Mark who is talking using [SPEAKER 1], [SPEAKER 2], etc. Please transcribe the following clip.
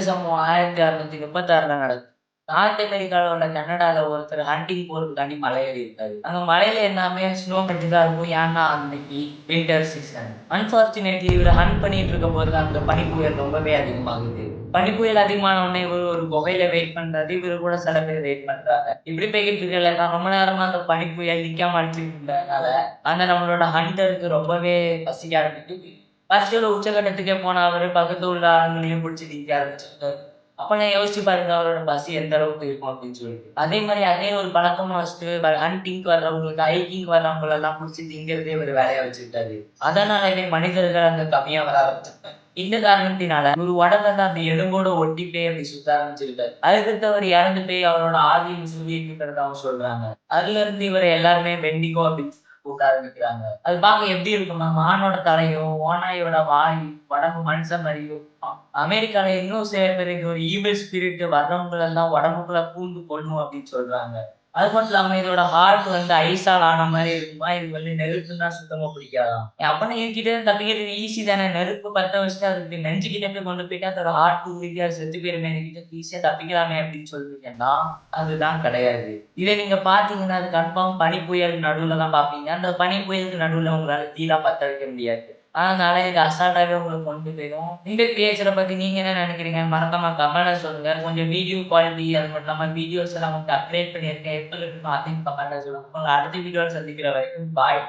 [SPEAKER 1] சம்பவம் 1636ல நடக்குது. நார்த் அமெரிக்காவோட கனடால ஒருத்தர் ஹண்டிங் போறதுக்காண்டி மலை ஏறியிருக்காரு. அங்க மலையில எல்லாமே ஸ்னோ மட்டும் தான் இருக்கும். ஏன்னா அன்னைக்கு வின்டர் சீசன். அன்பார்ச்சுனேட்லி இவரு ஹண்ட் பண்ணிட்டு இருக்கும்போது அங்க பனிப்புயல் ரொம்பவே அதிகமாகுது. பனிப்புயல் அதிகமான உடனே இவரு ஒரு குகையில வெயிட் பண்றாரு. இவரு கூட சில பேர் வெயிட் பண்றாங்க. இப்படி போய்கிட்டு இருக்கல ரொம்ப நேரமா அந்த பனிப்புயல் நிக்காம அடிச்சுட்டு இருந்ததுனால அந்த நம்மளோட ஹண்டருக்கு ரொம்பவே பசிக்க ஆரம்பிக்குது. பசியோட உச்சகட்டத்துக்கே போன அவரு பக்கத்துல உள்ள ஆளுங்களையும் புடிச்சு திங்க ஆரம்பிச்சுட்டாரு. அப்ப நான் யோசிச்சு பாருங்க அவரோட பசி எந்த அளவுக்கு இருக்கும் அப்படின்னு சொல்லிட்டு. அதே மாதிரி அதே ஒரு பழக்கமா வச்சுட்டு ஹண்டிங்க்கு வர்றவங்களுக்கு, ஹைக்கிங் வர்றவங்கள எல்லாம் புடிச்சு திங்கிறதே ஒரு வேலையா வச்சுக்கிட்டாரு. அதனாலவே மனிதர்கள் அங்க கம்மியா வர ஆரம்பிச்சாங்க. இந்த காரணத்தினால ஒரு உடம்புல இருந்து அந்த எலும்போட ஒட்டிக்கிட்டே அப்படி சுத்த ஆரம்பிச்சிருக்காரு. அதுக்கடுத்து அவர் இறந்து போய் அவரோட ஆவியும் சுருங்கிட்டு இருக்கிறதாவும் சொல்றாங்க. அதுல இருந்து இவரை எல்லாருமே வெண்டிகோ அப்படின்னு கூப்பிட ஆரம்பிக்கிறாங்க. அது பார்க்க எப்படி இருக்கும்னா மானோட தலையும், ஓநாயோட வாயும், உடம்பு மனுஷன் மாதிரியும். அமெரிக்கால இன்னும் சில பேருக்கு ஒரு ஈவில் ஸ்பிரிட் வர்றவங்களெல்லாம் உடம்புக்குள்ள பூந்து கொல்லும் அப்படின்னு சொல்றாங்க. அது மட்டும் இல்லாம இதோட ஹார்ட் வந்து ஐஸால் ஆன மாதிரி இருக்குமா, இது வந்து நெருப்புன்னா சுத்தமா பிடிக்காதாம். அப்பனா என்கிட்ட இருந்து தப்பிக்கிறது ஈஸி தானே. நெருப்பு பத்த வச்சுட்டு அதுக்கு நெஞ்சுக்கிட்ட போய் கொண்டு போயிட்டு அதோட ஹார்ட் உருகி அது செத்து போயிருமே, என்கிட்ட ஈஸியா தப்பிக்கலாமே அப்படின்னு சொல்லிருக்கேன்னா, அதுதான் கிடையாது. இதை நீங்க பார்த்தீங்கன்னா அது கன்ஃபார்ம் பனி புயல் நடுவுல தான் பார்ப்பீங்க. அந்த பனி புயலுக்கு நடுவுல உங்களால தீலாம் பத்த வைக்க முடியாது. அதனால இது அசால்ட்டாவே உங்கள கொண்டு போயிரும். இந்த கிரியேச்சர பத்தி நீங்க என்ன நினைக்கிறீங்க? மறக்காம கமெண்ட்ல சொல்லுங்க. கொஞ்சம் வீடியோ குவாலிட்டி அது மட்டும் இல்லாம வீடியோஸ் எல்லாம் கொஞ்சம் அப்கிரேட் பண்ணியிருக்கேன். எப்படி இருக்குன்னு அதையும் கமெண்ட்ல சொல்லுங்க. உங்கள அடுத்த வீடியோல சந்திக்கிற வரைக்கும் பாய்.